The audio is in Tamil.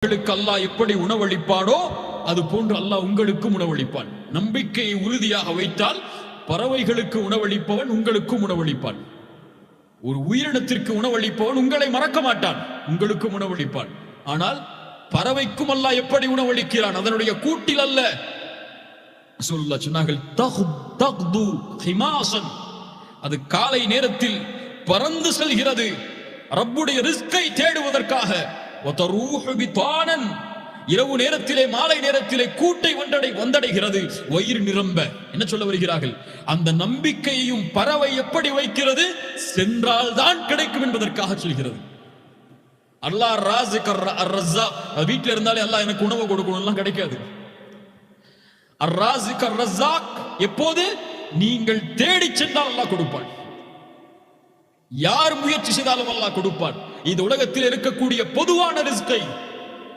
அல்லாஹ் எப்படி உணவளிப்பானோ அது போன்று அல்லாஹ் உங்களுக்கும் உணவளிப்பான். நம்பிக்கையை உறுதியாக வைத்தால் பறவைகளுக்கு உணவளிப்பவன் உங்களுக்கும் உணவளிப்பான். ஒரு உயிரினத்திற்கு உணவளிப்பவன் உங்களை மறக்க மாட்டான், உங்களுக்கும் உணவளிப்பான். ஆனால் பறவைக்கும் அல்லாஹ் எப்படி உணவளிக்கிறான்? அதனுடைய கூட்டில் அல்ல. ரசூலுல்லாஹ் சொன்னார்கள், தக்து ஹிமாசன், அது காலை நேரத்தில் பறந்து செல்கிறது ரப்புடைய ரிஸ்கை தேடுவதற்காக. இரவு நேரத்திலே மாலை நேரத்திலே கூட்டை வந்தடைகிறது வயிறு நிரம்ப. என்ன சொல்ல வருகிறார்கள்? அந்த நம்பிக்கையையும் பறவை எப்படி வைக்கிறது? சென்றால் தான் கிடைக்கும் என்பதற்காக சொல்கிறது. அல்லாஹ் ராஸிக் அர்-ரஸாக், வீட்டில் இருந்தாலே அல்லாஹ் எனக்கு உணவு கொடுக்கணும் கிடைக்காது. அர்-ராஸிக் அர்-ரஸாக் எப்போது நீங்கள் தேடி சென்றால் அல்லாஹ் கொடுப்பான். யார் முயற்சி செய்தாலும் அல்லாஹ் கொடுப்பான். இந்த உலகத்தில் இருக்கக்கூடிய பொதுவான ரிஸ்கை